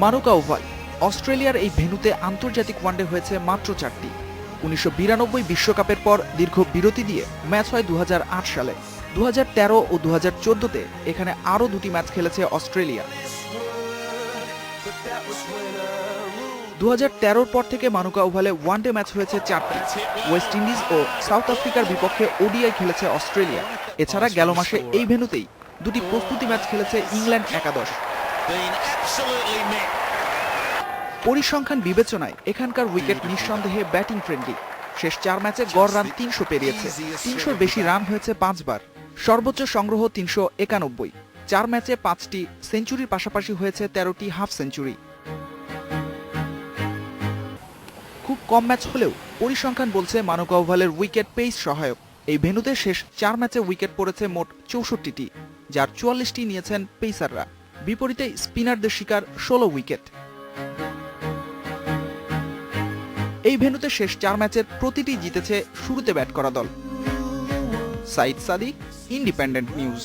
মানুকা oval অস্ট্রেলিয়ার এই ভেন্যুতে আন্তর্জাতিক ওয়ানডে হয়েছে মাত্র 4টি। 1992 বিশ্বকাপের পর দীর্ঘ বিরতি দিয়ে ম্যাচ হয় 2008 সালে। 2013 ও 2014-তে এখানে আরও 2টি ম্যাচ খেলেছে অস্ট্রেলিয়া। 2013-র পর থেকে মানুকা ওভালে ওয়ানডে ম্যাচ হয়েছে 4টি। ওয়েস্ট ইন্ডিজ ও সাউথ আফ্রিকার বিপক্ষে ওডিআই খেলেছে অস্ট্রেলিয়া। এছাড়া গেল মাসে এই ভেন্যুতেই 2টি প্রস্তুতি ম্যাচ খেলেছে ইংল্যান্ড একাদশ। পরিসংখ্যান বিবেচনায় এখানকার উইকেট নিঃসন্দেহে ব্যাটিং ফ্রেন্ডলি। শেষ 4 ম্যাচে গড় রান 300 পেরিয়েছে। 300-র বেশি রান হয়েছে 5 বার। সর্বোচ্চ সংগ্রহ 391। 4 ম্যাচে 5টি সেঞ্চুরির পাশাপাশি হয়েছে 13টি হাফ সেঞ্চুরি। খুব কম ম্যাচ হলেও পরিসংখ্যান বলছে মানুকা ওভালের উইকেট পেস সহায়ক। এই ভেন্যুতে শেষ 4 ম্যাচে উইকেট পড়েছে মোট 64টি, যার 44টি নিয়েছেন পেসাররা। বিপরীতে স্পিনারদের শিকার 16 উইকেট। এই ভেন্যুতে শেষ 4 ম্যাচের প্রতিটি জিতেছে শুরুতে ব্যাট করা দল। Saeed Sadiq, independent news.